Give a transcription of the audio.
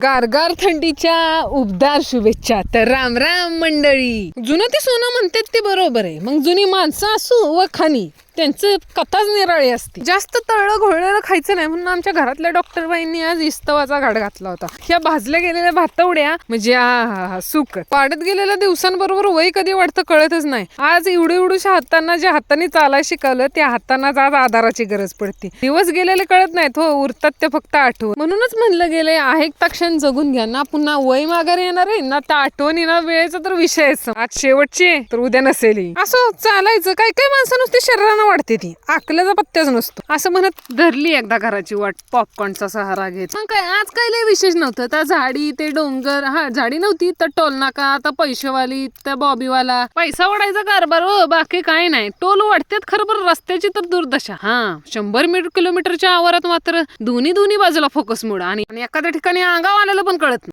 गारगार थंडीच्या उबदार शुभेच्छा. तर राम राम मंडळी. जुनं ते सोनं म्हणतात ते बरोबर आहे. मग जुनी माणसं असू व खाणी त्यांचं कथाच निराळी असते. जास्त तळलं घोळलेलं खायचं नाही म्हणून आमच्या घरातल्या डॉक्टर बाईंनी आज इस्तवाचा घाट घातला होता. ह्या भाजल्या गेलेल्या भातवड्या म्हणजे सुक वाढत गेलेल्या दिवसांबरोबर वय कधी वाढतं कळतच नाही. आज एवढ्या हातांना ज्या हाताने चालायला शिकवलं त्या हातांनाच आज आधाराची गरज पडते. दिवस गेलेले कळत नाहीत हो, उरतात ते फक्त आठवण. म्हणूनच म्हणलं गेलंय आहे क्षण जगून घ्या ना, पुन्हा वय माघारी येणार आहे ना. त्या आठवणी ना वेळेचा तर विषयच. आज शेवटची तर उद्या नसेल. असं चालायचं. काय काय माणसं नुसती शरीरानं वाढते ती, आकल्याचा पत्त्याच नसतो. असं म्हणत धरली एकदा घराची वाट पॉपकॉर्नचा सहारा घेत. मग काय आज काय लय विशेष नव्हतं. त्या झाडी ते डोंगर, झाडी नव्हती तर टोल नाका, आता पैसेवाली त्या बॉबीवाला पैसा वाढायचा कारभार हो, बाकी काय नाही. टोल वाढतात खरं, पण रस्त्याची तर दुर्दशा. 100 किलोमीटरच्या आवारात मात्र दोन्ही बाजूला फोकस मोड आणि एखाद्या ठिकाणी अंगाव आलेलं पण कळत नाही.